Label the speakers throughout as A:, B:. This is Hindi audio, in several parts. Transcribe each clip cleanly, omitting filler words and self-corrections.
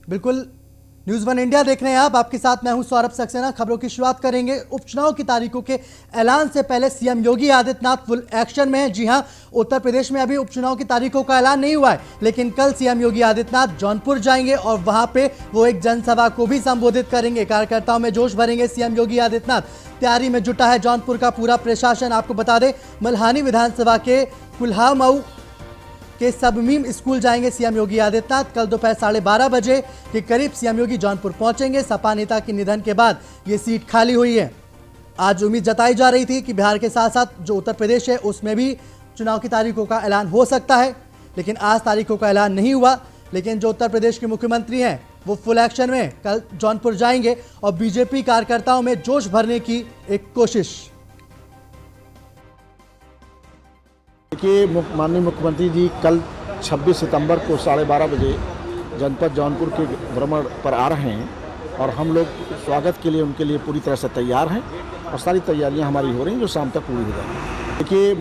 A: बिल्कुल। न्यूज़ वन इंडिया देख रहे हैं आप, आपके साथ मैं हूं सौरभ सक्सेना। खबरों की शुरुआत करेंगे उपचुनाव की तारीखों के ऐलान से पहले। CM Yogi Adityanath full action में हैं। जी हां, उत्तर प्रदेश में अभी उपचुनाव की तारीखों का ऐलान नहीं हुआ है, लेकिन कल सीएम योगी आदित्यनाथ जौनपुर जाएंगे और वहां पे वो एक जनसभा को भी संबोधित करेंगे। कार्यकर्ताओं में जोश भरेंगे सीएम योगी आदित्यनाथ। तैयारी में जुटा है जौनपुर का पूरा प्रशासन। आपको बता दें, मल्हानी विधानसभा के कुल्हामऊ के सबमीम स्कूल जाएंगे सीएम योगी आदित्यनाथ। कल दोपहर 12:30 बजे के करीब सीएम योगी जौनपुर पहुंचेंगे। सपा नेता के निधन के बाद ये सीट खाली हुई है। आज उम्मीद जताई जा रही थी कि बिहार के साथ साथ जो उत्तर प्रदेश है उसमें भी चुनाव की तारीखों का ऐलान हो सकता है, लेकिन आज तारीखों का ऐलान नहीं हुआ। लेकिन जो उत्तर प्रदेश के मुख्यमंत्री हैं वो फुल एक्शन में कल जौनपुर जाएंगे और बीजेपी कार्यकर्ताओं में जोश भरने की एक कोशिश।
B: देखिए, माननीय मुख्यमंत्री जी कल 26 सितंबर को 12:30 बजे जनपद जौनपुर के भ्रमण पर आ रहे हैं और हम लोग स्वागत के लिए उनके लिए पूरी तरह से तैयार हैं और सारी तैयारियां हमारी हो रही हैं जो शाम तक पूरी हो जाएंगी। देखिए,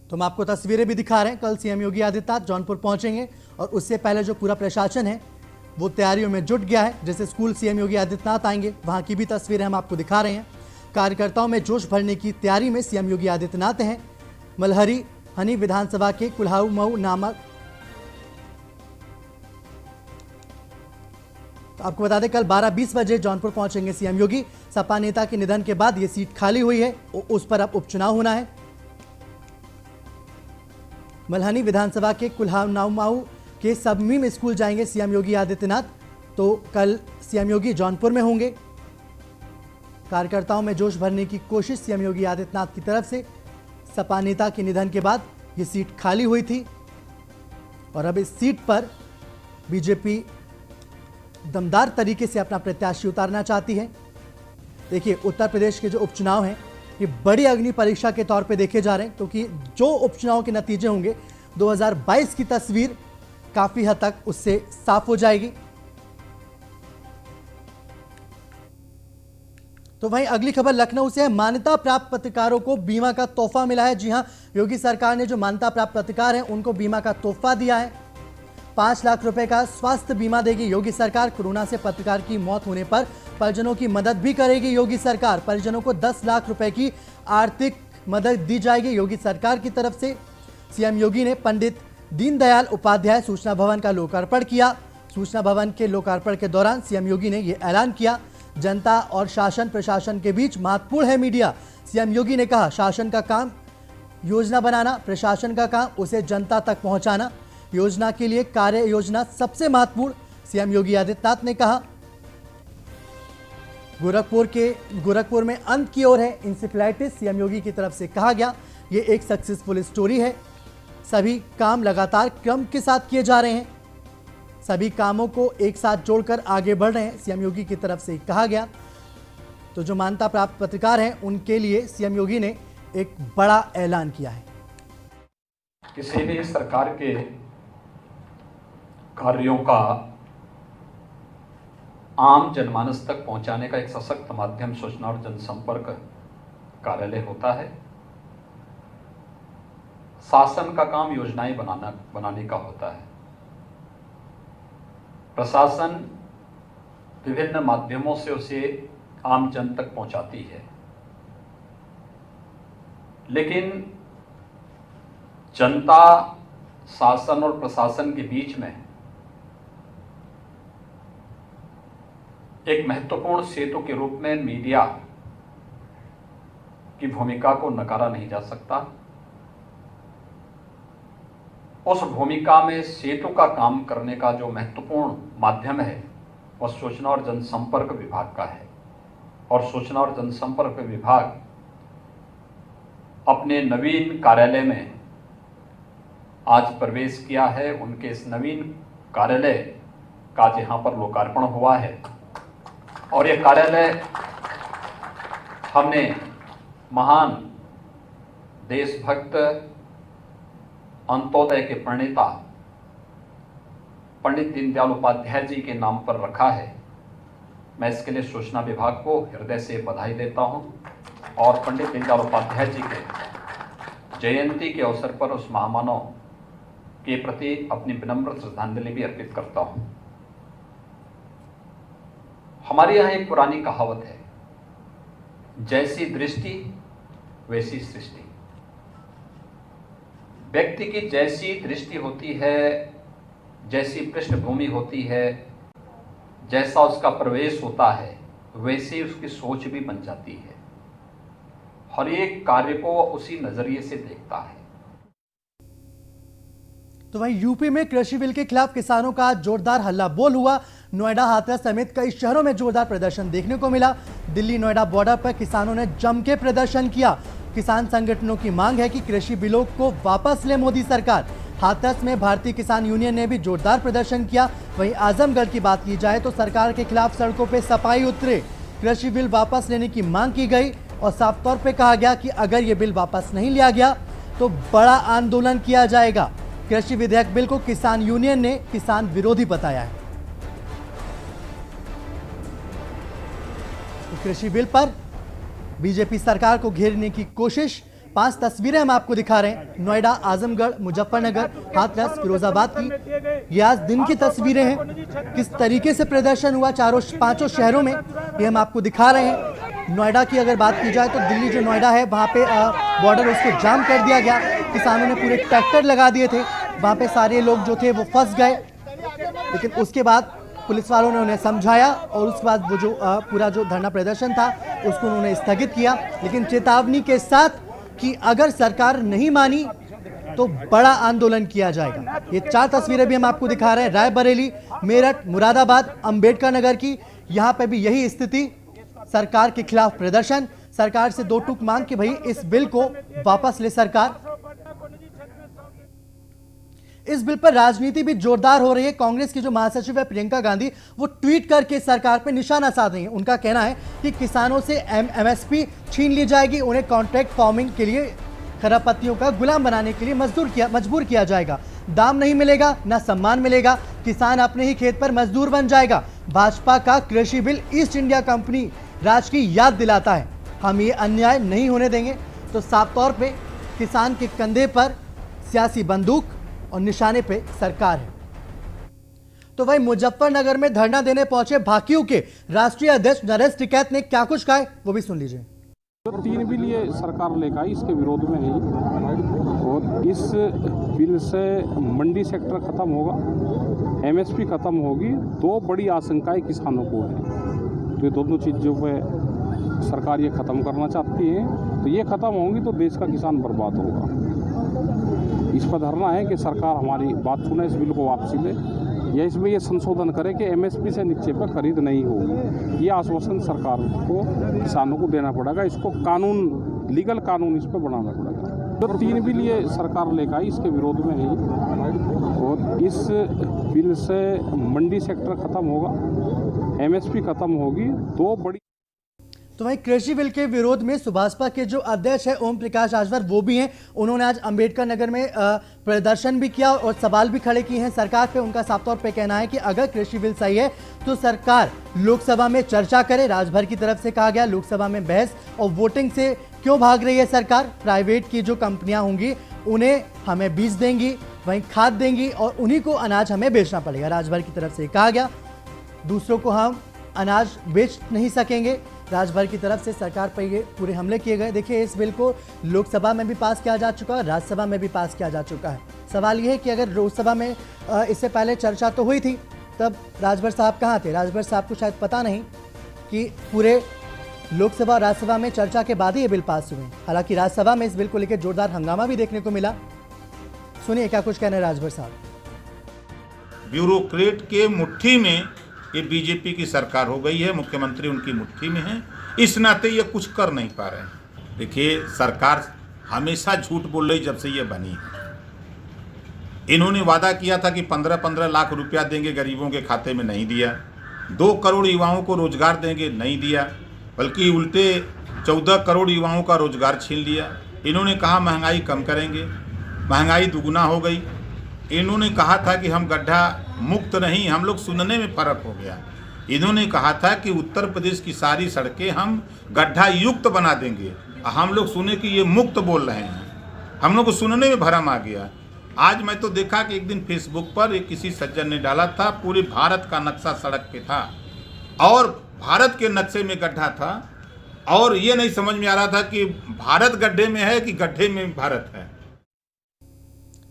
A: तो हम आपको तस्वीरें भी दिखा रहे हैं। कल सीएम योगी आदित्यनाथ जौनपुर पहुंचेंगे और उससे पहले जो पूरा प्रशासन है वो तैयारियों में जुट गया है। जैसे स्कूल सीएम योगी आदित्यनाथ आएंगे, वहां की भी तस्वीरें हम आपको दिखा रहे हैं। कार्यकर्ताओं में जोश भरने की तैयारी में सीएम योगी आदित्यनाथ हैं। मल्हरी हनी विधानसभा के कुल्हामऊ नामक, तो आपको बता दें कल 12:20 बजे जौनपुर पहुंचेंगे सीएम योगी। सपा नेता के निधन के बाद यह सीट खाली हुई है, उस पर अब उपचुनाव होना है। मल्हनी विधानसभा के कुल्हामऊ के सबमीम स्कूल जाएंगे सीएम योगी आदित्यनाथ। तो कल सीएम योगी जौनपुर में होंगे। कार्यकर्ताओं में जोश भरने की कोशिश सीएम योगी आदित्यनाथ की तरफ से। सपा नेता के निधन के बाद ये सीट खाली हुई थी और अब इस सीट पर बीजेपी दमदार तरीके से अपना प्रत्याशी उतारना चाहती है। देखिए, उत्तर प्रदेश के जो उपचुनाव हैं ये बड़ी अग्नि परीक्षा के तौर पे देखे जा रहे हैं, क्योंकि जो उपचुनाव के नतीजे होंगे 2022 की तस्वीर काफी हद तक उससे साफ हो जाएगी। तो वहीं अगली खबर लखनऊ से है। मान्यता प्राप्त पत्रकारों को बीमा का तोहफा मिला है। जी हां, योगी सरकार ने जो मान्यता प्राप्त पत्रकार हैं उनको बीमा का तोहफा दिया है। 5 लाख रुपए का स्वास्थ्य बीमा देगी योगी सरकार। कोरोना से पत्रकार की मौत होने पर परिजनों की मदद भी करेगी योगी सरकार। परिजनों को 10 लाख रुपए की आर्थिक मदद दी जाएगी योगी सरकार की तरफ से। सीएम योगी ने पंडित दीनदयाल उपाध्याय सूचना भवन का लोकार्पण किया। सूचना भवन के लोकार्पण के दौरान सीएम योगी ने यह ऐलान किया, जनता और शासन प्रशासन के बीच महत्वपूर्ण है मीडिया। सीएम योगी ने कहा, शासन का काम योजना बनाना, प्रशासन का काम उसे जनता तक पहुंचाना। योजना के लिए कार्य योजना सबसे महत्वपूर्ण, सीएम योगी आदित्यनाथ ने कहा। गोरखपुर में अंत की ओर है इंसेफ्लाइटिस, सीएम योगी की तरफ से कहा गया। ये एक सक्सेसफुल स्टोरी है। सभी काम लगातार क्रम के साथ किए जा रहे हैं, सभी कामों को एक साथ जोड़कर आगे बढ़ रहे हैं, सीएम योगी की तरफ से कहा गया। तो जो मान्यता प्राप्त पत्रकार हैं उनके लिए सीएम योगी ने एक बड़ा ऐलान किया है।
C: किसी भी सरकार के कार्यों का आम जनमानस तक पहुंचाने का एक सशक्त माध्यम सूचना और जनसंपर्क कार्यालय होता है। शासन का काम योजनाएं बनाने का होता है। प्रशासन विभिन्न माध्यमों से उसे आम जन तक पहुंचाती है, लेकिन जनता, शासन और प्रशासन के बीच में एक महत्वपूर्ण सेतु के रूप में मीडिया की भूमिका को नकारा नहीं जा सकता। उस भूमिका में सेतु का काम करने का जो महत्वपूर्ण माध्यम है वह सूचना और जनसंपर्क विभाग का है। और सूचना और जनसंपर्क विभाग अपने नवीन कार्यालय में आज प्रवेश किया है। उनके इस नवीन कार्यालय का जहां पर लोकार्पण हुआ है और यह कार्यालय हमने महान देशभक्त, अंत्योदय के प्रणेता पंडित दीनदयाल उपाध्याय जी के नाम पर रखा है। मैं इसके लिए सूचना विभाग को हृदय से बधाई देता हूं और पंडित दीनदयाल उपाध्याय जी के जयंती के अवसर पर उस महामानव के प्रति अपनी विनम्र श्रद्धांजलि भी अर्पित करता हूं। हमारे यहाँ एक पुरानी कहावत है, जैसी दृष्टि वैसी सृष्टि। व्यक्ति की जैसी दृष्टि होती है, जैसी पृष्ठभूमि होती है, जैसा उसका प्रवेश होता है, वैसे ही उसकी सोच भी बन जाती है। हर एक कार्य को उसी नजरिए से देखता है।
A: तो वहीं यूपी में कृषि बिल के खिलाफ किसानों का जोरदार हल्ला बोल हुआ। नोएडा, हाथरस समेत कई शहरों में जोरदार प्रदर्शन देखने को मिला। दिल्ली नोएडा बॉर्डर पर किसानों ने जम के प्रदर्शन किया। किसान संगठनों की मांग है कि कृषि बिलों को वापस ले मोदी सरकार। हाथरस में भारतीय किसान यूनियन ने भी जोरदार प्रदर्शन किया। वहीं आजमगढ़ की बात की जाए तो सरकार के खिलाफ सड़कों पर सफाई उतरे। कृषि बिल वापस लेने की मांग की गई और साफ तौर पर कहा गया कि अगर ये बिल वापस नहीं लिया गया तो बड़ा आंदोलन किया जाएगा। कृषि विधेयक बिल को किसान यूनियन ने किसान विरोधी बताया है। तो कृषि बिल पर बीजेपी सरकार को घेरने की कोशिश। 5 तस्वीरें हम आपको दिखा रहे हैं। नोएडा, आजमगढ़, मुजफ्फरनगर, हाथरस, फिरोजाबाद की ये आज दिन की तस्वीरें हैं। किस तरीके से प्रदर्शन हुआ पांचों शहरों में, ये हम आपको दिखा रहे हैं। नोएडा की अगर बात की जाए तो दिल्ली जो नोएडा है वहाँ पे बॉर्डर उसको जाम कर दिया गया। किसानों ने पूरे ट्रैक्टर लगा दिए थे, वहाँ पे सारे लोग जो थे वो फंस गए। लेकिन उसके बाद पुलिस वालों ने उन्हें समझाया और उसके बाद वो जो पूरा जो धरना प्रदर्शन था उसको उन्होंने स्थगित किया, लेकिन चेतावनी के साथ कि अगर सरकार नहीं मानी तो बड़ा आंदोलन किया जाएगा। ये 4 तस्वीरें भी हम आपको दिखा रहे हैं। रायबरेली, मेरठ, मुरादाबाद, अंबेडकर नगर की, यहाँ पे भी यही स्थिति। सरकार के खिलाफ प्रदर्शन, सरकार से 2 टूक मांग कि भाई इस बिल को वापस ले सरकार। इस बिल पर राजनीति भी जोरदार हो रही है। कांग्रेस की जो महासचिव है प्रियंका गांधी, वो ट्वीट करके सरकार पर निशाना साध रही है। उनका कहना है कि किसानों से एमएसपी छीन ली जाएगी, उन्हें कॉन्ट्रैक्ट फार्मिंग के लिए खरापत्तियों का गुलाम बनाने के लिए मजबूर किया जाएगा। दाम नहीं मिलेगा, ना सम्मान मिलेगा, किसान अपने ही खेत पर मजदूर बन जाएगा। भाजपा का कृषि बिल ईस्ट इंडिया कंपनी राज की याद दिलाता है। हम ये अन्याय नहीं होने देंगे। तो साफ तौर पे किसान के कंधे पर सियासी बंदूक और निशाने पे सरकार है। तो वही मुजफ्फरनगर में धरना देने पहुंचे भाकियू के राष्ट्रीय अध्यक्ष नरेश टिकैत ने क्या कुछ कहा, वो भी सुन लीजिए।
D: जो 3 बिल ये सरकार लेकर आई, इसके विरोध में है और इस बिल से मंडी सेक्टर खत्म होगा, एमएसपी खत्म होगी। 2 बड़ी आशंकाएं किसानों को है। तो ये दोनों चीज़ों पे सरकार ये ख़त्म करना चाहती है। तो ये ख़त्म होंगी तो देश का किसान बर्बाद होगा। इस पर धरना है कि सरकार हमारी बात सुने, इस बिल को वापसी ले या इसमें ये संशोधन करे कि एमएसपी से नीचे पर खरीद नहीं होगी। ये आश्वासन सरकार को किसानों को देना पड़ेगा। इसको कानून, लीगल कानून इस पर बनाना पड़ेगा। जो 3 बिल ये सरकार लेकर आई, इसके विरोध में है और इस बिल से मंडी सेक्टर खत्म होगा, एमएसपी खत्म होगी। 2 बड़ी।
A: तो वहीं कृषि बिल के विरोध में सुभाषपा के जो अध्यक्ष है ओम प्रकाश राजभर, वो भी हैं। उन्होंने आज अंबेडकर नगर में प्रदर्शन भी किया और सवाल भी खड़े किए हैं सरकार पे। उनका साफ तौर पे कहना है कि अगर कृषि बिल सही है तो सरकार लोकसभा में चर्चा करे। राजभर की तरफ से कहा गया लोकसभा में बहस और वोटिंग से क्यों भाग रही है सरकार। प्राइवेट की जो कंपनियां होंगी उन्हें हमें बीज देंगी, वहीं खाद देंगी और उन्हीं को अनाज हमें बेचना पड़ेगा। राजभर की तरफ से कहा गया दूसरों को हम अनाज बेच नहीं सकेंगे। राजभर की तरफ से सरकार पर ये पूरे हमले किए गए। देखिए, इस बिल को लोकसभा में भी पास किया जा चुका है, राज्यसभा में भी पास किया जा चुका है। सवाल ये है कि अगर लोकसभा में इससे पहले चर्चा तो हुई थी, तब राजभर साहब कहाँ थे। राजभर साहब को शायद पता नहीं कि पूरे लोकसभा राज्यसभा में चर्चा के बाद ही ये बिल पास हुए। हालांकि राज्यसभा में इस बिल को लेकर जोरदार हंगामा भी देखने को मिला। सुनिए क्या कुछ कहना है राजभर साहब।
E: ब्यूरोक्रेट के मुट्ठी में ये बीजेपी की सरकार हो गई है, मुख्यमंत्री उनकी मुट्ठी में है। इस नाते ये कुछ कर नहीं पा रहे हैं। देखिए, सरकार हमेशा झूठ बोल रही जब से ये बनी है। इन्होंने वादा किया था कि 15-15 लाख रुपया देंगे गरीबों के खाते में, नहीं दिया। 2 करोड़ युवाओं को रोजगार देंगे, नहीं दिया, बल्कि उल्टे 14 करोड़ युवाओं का रोजगार छीन लिया। इन्होंने कहा महंगाई कम करेंगे, महंगाई दुगुना हो गई। इन्होंने कहा था कि हम गड्ढा मुक्त नहीं, हम लोग सुनने में फ़र्क हो गया। इन्होंने कहा था कि उत्तर प्रदेश की सारी सड़कें हम गड्ढा युक्त बना देंगे, हम लोग सुने कि ये मुक्त बोल रहे हैं। हम लोग को सुनने में भरम आ गया। आज मैं तो देखा कि एक दिन फेसबुक पर एक किसी सज्जन ने डाला था, पूरे भारत का नक्शा सड़क पे था और भारत के नक्शे में गड्ढा था और ये नहीं समझ में आ रहा था कि भारत गड्ढे में है कि गड्ढे में भारत है।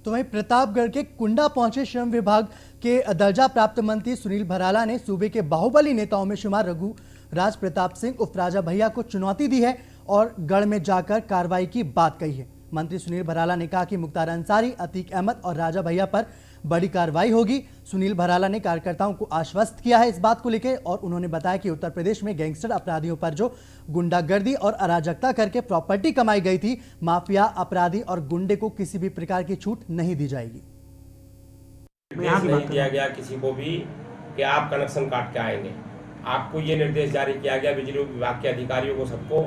A: तो वहीं प्रतापगढ़ के कुंडा पहुंचे श्रम विभाग के दर्जा प्राप्त मंत्री सुनील भराला ने सूबे के बाहुबली नेताओं में शुमार रघु राज प्रताप सिंह उर्फ राजा भैया को चुनौती दी है और गढ़ में जाकर कार्रवाई की बात कही है। मंत्री सुनील भराला ने कहा कि मुख्तार अंसारी, अतीक अहमद और राजा भैया पर बड़ी कार्रवाई होगी। सुनील भराला ने कार्यकर्ताओं को आश्वस्त किया है इस बात को लेकर और उन्होंने बताया कि उत्तर प्रदेश में गैंगस्टर अपराधियों पर जो गुंडागर्दी और अराजकता करके प्रॉपर्टी कमाई गई थी, माफिया, अपराधी और गुंडे को किसी भी प्रकार की छूट नहीं दी जाएगी।
F: निर्देश नहीं दिया गया किसी को भी कि आप कनेक्शन काट के आएंगे। आपको ये निर्देश जारी किया गया बिजली विभाग के अधिकारियों को, सबको,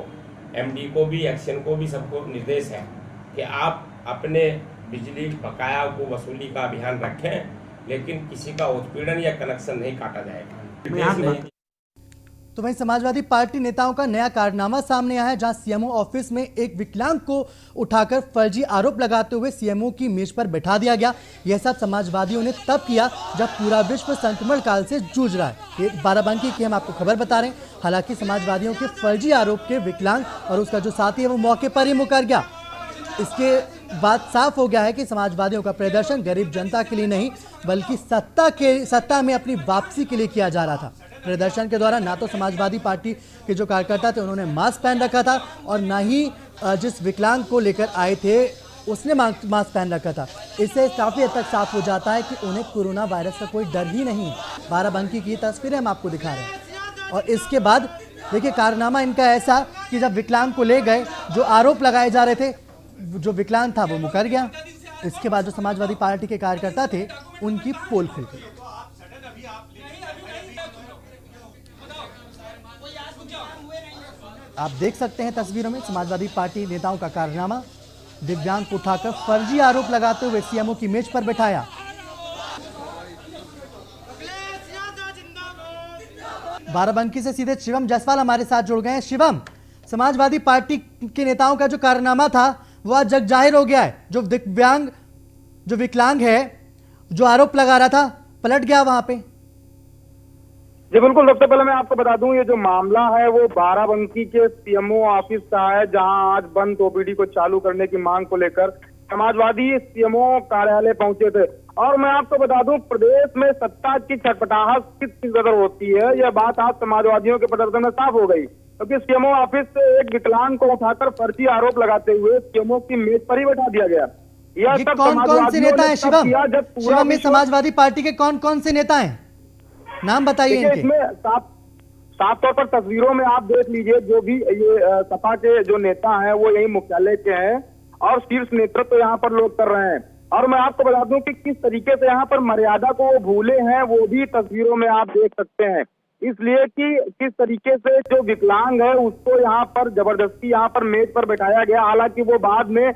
F: एमडी को भी, एक्शन को भी, सबको निर्देश है कि आप अपने बिजली बकाया को वसूली का अभियान रखें, लेकिन किसी का उत्पीड़न या कनेक्शन नहीं काटा जाएगा।
A: तो वहीं समाजवादी पार्टी नेताओं का नया कारनामा सामने आया है, जहां सीएमओ ऑफिस में एक विकलांग को उठाकर फर्जी आरोप लगाते हुए सीएमओ की मेज पर बैठा दिया गया। यह सब समाजवादियों ने तब किया जब पूरा विश्व संक्रमण काल से जूझ रहा है। ये बाराबंकी की हम आपको खबर बता रहे हैं। हालांकि समाजवादियों के फर्जी आरोप के विकलांग और उसका जो साथी है वो मौके पर ही मुकर गया। इसके बाद साफ हो गया है कि समाजवादियों का प्रदर्शन गरीब जनता के लिए नहीं बल्कि सत्ता में अपनी वापसी के लिए किया जा रहा था। प्रदर्शन के दौरान ना तो समाजवादी पार्टी के जो कार्यकर्ता थे उन्होंने मास्क पहन रखा था और ना ही जिस विकलांग को लेकर आए थे उसने मास्क पहन रखा था। इससे काफ़ी हद तक साफ हो जाता है कि उन्हें कोरोना वायरस का कोई डर ही नहीं है। बाराबंकी की तस्वीरें हम आपको दिखा रहे हैं। और इसके बाद देखिए कारनामा इनका ऐसा कि जब विकलांग को ले गए, जो आरोप लगाए जा रहे थे, जो विकलांग था वो मुकर गया। इसके बाद जो समाजवादी पार्टी के कार्यकर्ता थे उनकी पोल खुल गई। आप देख सकते हैं तस्वीरों में समाजवादी पार्टी नेताओं का कारनामा। दिव्यांग को उठाकर फर्जी आरोप लगाते हुए सीएमओ की मेज पर बैठाया। बाराबंकी से सीधे शिवम जायसवाल हमारे साथ जुड़ गए हैं। शिवम, समाजवादी पार्टी के नेताओं का जो कारनामा था वो आज जग जाहिर हो गया है। जो विकलांग है, जो आरोप लगा रहा था, पलट गया वहां पे।
G: जी बिल्कुल, सबसे पहले मैं आपको बता दूं ये जो मामला है वो बाराबंकी के सीएमओ ऑफिस का है, जहां आज बंद ओपीडी को चालू करने की मांग को लेकर समाजवादी सीएमओ कार्यालय पहुंचे थे। और मैं आपको बता दूं प्रदेश में सत्ता की छटपटाहट किस कदर होती है, यह बात आज समाजवादियों के प्रदर्शन में साफ हो गई, क्योंकि सीएमओ ऑफिस से एक विकलांग को उठाकर फर्जी आरोप लगाते हुए सीएमओ की मेज पर ही बैठा दिया गया।
A: ये कौन से नेता है शिवम? शिवम में समाजवादी पार्टी के कौन कौन से नेता हैं, नाम बताइए इनके।
G: इसमें साफ तौर पर तस्वीरों में आप देख लीजिए, जो भी ये सपा के जो नेता हैं वो यही मुख्यालय के हैं और शीर्ष नेतृत्व तो यहाँ पर लोग कर रहे हैं। और मैं आपको बता दूं कि किस तरीके से यहाँ पर मर्यादा को वो भूले हैं वो भी तस्वीरों में आप देख सकते हैं। इसलिए कि किस तरीके से जो विकलांग है उसको यहाँ पर जबरदस्ती यहाँ पर मेज पर बैठाया गया। हालांकि वो बाद में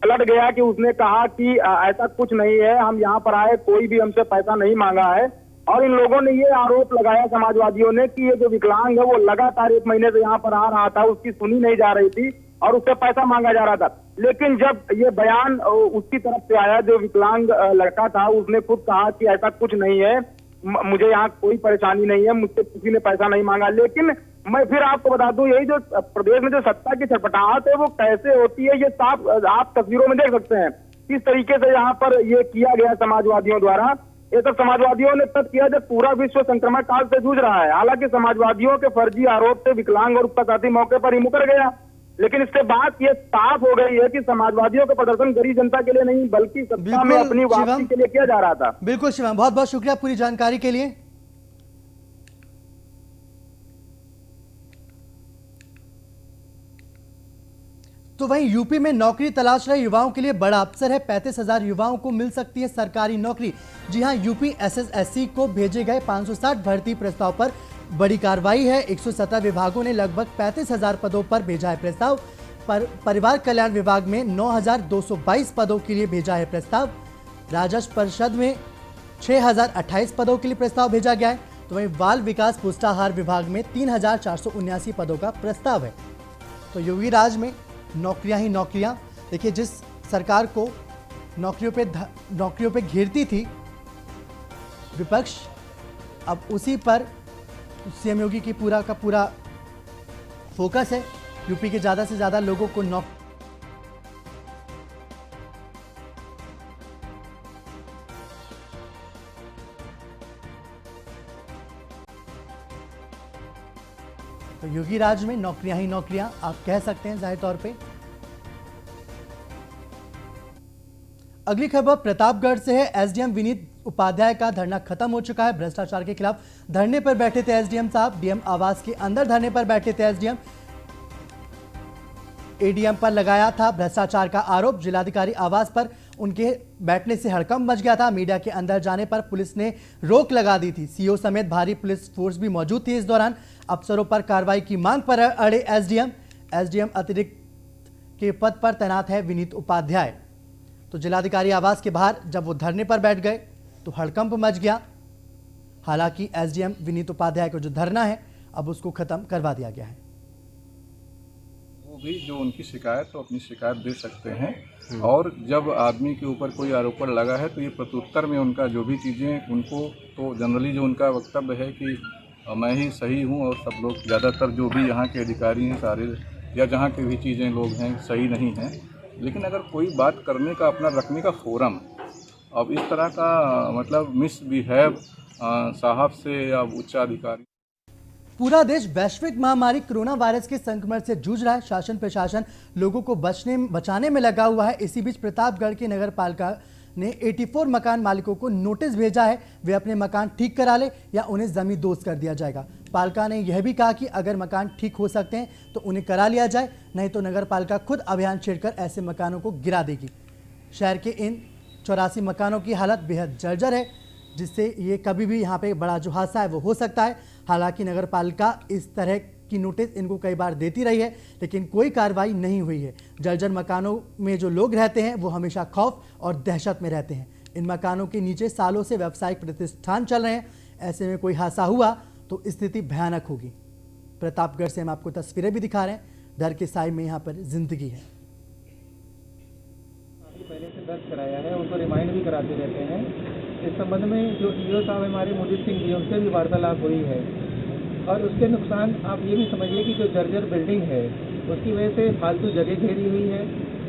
G: पलट गया कि उसने कहा कि ऐसा कुछ नहीं है, हम यहाँ पर आए, कोई भी हमसे पैसा नहीं मांगा है। और इन लोगों ने ये आरोप लगाया समाजवादियों ने कि ये जो विकलांग है वो लगातार 1 महीने से यहाँ पर आ रहा था, उसकी सुनी नहीं जा रही थी और उससे पैसा मांगा जा रहा था। लेकिन जब ये बयान उसकी तरफ से आया, जो विकलांग लड़का था, उसने खुद कहा कि ऐसा कुछ नहीं है, मुझे यहाँ कोई परेशानी नहीं है, मुझसे किसी ने पैसा नहीं मांगा। लेकिन मैं फिर आपको बता दूं यही जो प्रदेश में जो सत्ता की छटपटाहट है वो कैसे होती है, ये साफ आप तस्वीरों में देख सकते हैं किस तरीके से यहाँ पर ये किया गया समाजवादियों द्वारा। ये सब समाजवादियों ने तब किया जब पूरा विश्व संक्रमण काल से जूझ रहा है। हालांकि समाजवादियों के फर्जी आरोप से विकलांग और उसका साथी मौके पर ही मुकर गया, लेकिन इसके बाद ये साफ हो गई है कि समाजवादियों का प्रदर्शन गरीब जनता के लिए नहीं बल्कि सत्ता में अपनी वापसी के लिए किया जा रहा था।
A: बिल्कुल शिवम, बहुत बहुत शुक्रिया पूरी जानकारी के लिए। तो वहीं यूपी में नौकरी तलाश रहे युवाओं के लिए बड़ा अवसर है। 35,000 युवाओं को मिल सकती है सरकारी नौकरी। जी हां, यूपी एसएससी को भेजे गए 560 भर्ती प्रस्ताव पर बड़ी कार्रवाई है। 117 विभागों ने लगभग 35,000 पदों पर भेजा है प्रस्ताव। परिवार कल्याण विभाग में 9,222 पदों के लिए भेजा है प्रस्ताव। राजस्व परिषद में 6,028 पदों के लिए प्रस्ताव भेजा गया है। तो वहीं बाल विकास पुष्टाहार विभाग में 3,479 पदों का प्रस्ताव है। तो योगी राज में नौकरियां ही नौकरियां। देखिए, जिस सरकार को नौकरियों पे घेरती थी विपक्ष, अब उसी पर सीएम योगी की पूरा का पूरा फोकस है। यूपी के ज्यादा से ज्यादा लोगों को तो योगी राज में नौकरियां ही नौकरियां आप कह सकते हैं जाहिर तौर पे। अगली खबर प्रतापगढ़ से है। एसडीएम विनीत उपाध्याय का धरना खत्म हो चुका है। भ्रष्टाचार के खिलाफ धरने पर बैठे थे एसडीएम साहब। डीएम आवास के अंदर धरने पर बैठे थे एसडीएम। एडीएम पर लगाया था भ्रष्टाचार का आरोप। जिलाधिकारी आवास पर उनके बैठने से हड़कंप मच गया था। मीडिया के अंदर जाने पर पुलिस ने रोक लगा दी थी। सीओ समेत भारी पुलिस फोर्स भी मौजूद थी। इस दौरान अफसरों पर कार्रवाई की मांग पर अड़े एसडीएम अतिरिक्त के पद पर तैनात है विनीत उपाध्याय। तो जिलाधिकारी आवास के बाहर जब वो धरने पर बैठ गए तो हड़कंप मच गया। हालांकि एसडीएम विनीत उपाध्याय को जो धरना है अब उसको खत्म करवा दिया गया है।
H: वो भी जो उनकी शिकायत तो अपनी शिकायत दे सकते हैं, और जब आदमी के ऊपर कोई आरोपण लगा है तो ये प्रत्युत्तर में उनका जो भी चीज़ें उनको तो जनरली जो उनका वक्तव्य है कि मैं ही सही हूँ और सब लोग ज़्यादातर जो भी यहाँ के अधिकारी हैं सारे या जहाँ के भी चीज़ें लोग हैं सही नहीं हैं। लेकिन अगर कोई बात करने का अपना रखने का फोरम अब इस तरह का मतलब मिसबिहेव साहब से या उच्चाधिकारी।
A: पूरा देश वैश्विक महामारी कोरोना वायरस के संक्रमण से जूझ रहा है। शासन प्रशासन लोगों को बचाने में लगा हुआ है। इसी बीच प्रतापगढ़ की नगर पालिका ने 84 मकान मालिकों को नोटिस भेजा है। वे अपने मकान ठीक करा ले या उन्हें जमींदोज कर दिया जाएगा। पालिका ने यह भी कहा कि अगर मकान ठीक हो सकते हैं तो उन्हें करा लिया जाए, नहीं तो नगर पालिका खुद अभियान छेड़कर ऐसे मकानों को गिरा देगी। शहर के इन 84 मकानों की हालत बेहद जर्जर है, जिससे ये कभी भी यहाँ पे बड़ा जो हादसा है वो हो सकता है। हालांकि नगर पालिका इस तरह की नोटिस इनको कई बार देती रही है, लेकिन कोई कार्रवाई नहीं हुई है। जर्जर मकानों में जो लोग रहते हैं वो हमेशा खौफ और दहशत में रहते हैं। इन मकानों के नीचे सालों से व्यावसायिक प्रतिष्ठान चल रहे हैं। ऐसे में कोई हादसा हुआ तो स्थिति भयानक होगी। प्रतापगढ़ से हम आपको तस्वीरें भी दिखा रहे हैं। डर के साए में यहाँ पर जिंदगी है।
I: पहले से दर्ज कराया है, उनको रिमाइंड भी कराते रहते हैं। इस संबंध में जो ईओ साहब हमारे मोदी सिंह जी उनसे भी वार्तालाप हुई है, और उसके नुकसान आप ये भी समझिए कि जो जर्जर बिल्डिंग है उसकी वजह से फालतू जगह घेरी हुई है।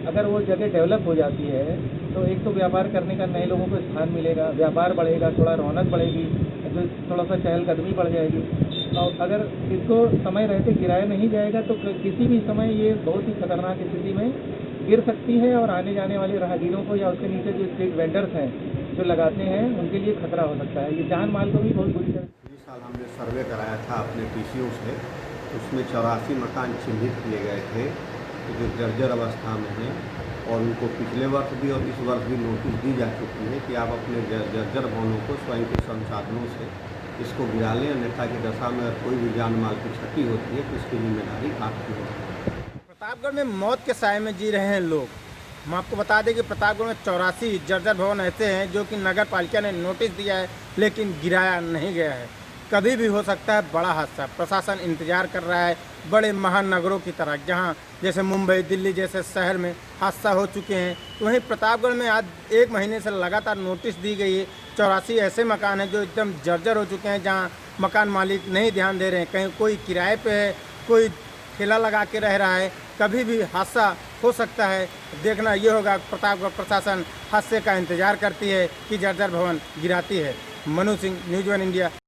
I: अगर वो जगह डेवलप हो जाती है तो एक तो व्यापार करने का नए लोगों को स्थान मिलेगा, व्यापार बढ़ेगा, थोड़ा रौनक बढ़ेगी, तो थोड़ा सा चहलकदमी बढ़ जाएगी। और अगर इसको समय रहते गिराया नहीं जाएगा तो किसी भी समय ये बहुत ही खतरनाक स्थिति में गिर सकती है, और आने जाने वाले राहगीरों को या उसके नीचे जो स्ट्रीट वेंडर्स हैं जो लगाते हैं उनके लिए खतरा हो सकता है। ये जान माल को भी बहुत बुरी तरह।
J: इस साल हमने सर्वे कराया था अपने टीसीओ से, उसमें 84 मकान चिन्हित किए गए थे जो जर्जर अवस्था में हैं, और उनको पिछले वर्ष भी और इस वर्ष भी नोटिस दी जा चुकी है कि आप अपने जर्जर भवनों को स्वयं के संसाधनों से इसको गिरा लें, अन्यथा की दशा में अगर कोई भी जान माल की क्षति होती है तो इसकी जिम्मेदारी आपकी होगी।
K: प्रतापगढ़ में मौत के साए में जी रहे हैं लोग। हम आपको बता दें कि प्रतापगढ़ में 84 जर्जर भवन ऐसे हैं जो कि नगर पालिका ने नोटिस दिया है लेकिन गिराया नहीं गया है। कभी भी हो सकता है बड़ा हादसा। प्रशासन इंतजार कर रहा है। बड़े महानगरों की तरह जहां जैसे मुंबई, दिल्ली जैसे शहर में हादसा हो चुके हैं, वहीं प्रतापगढ़ में आज 1 महीने से लगातार नोटिस दी गई है। 84 ऐसे मकान हैं जो एकदम जर्जर हो चुके हैं, जहां मकान मालिक नहीं ध्यान दे रहे हैं। कहीं कोई किराए पे है, कोई ठेला लगा के रह रहा है। कभी भी हादसा हो सकता है। देखना ये होगा प्रतापगढ़ प्रशासन हादसे का इंतजार करती है कि जर्जर भवन गिराती है। Manu Singh, news 1 India.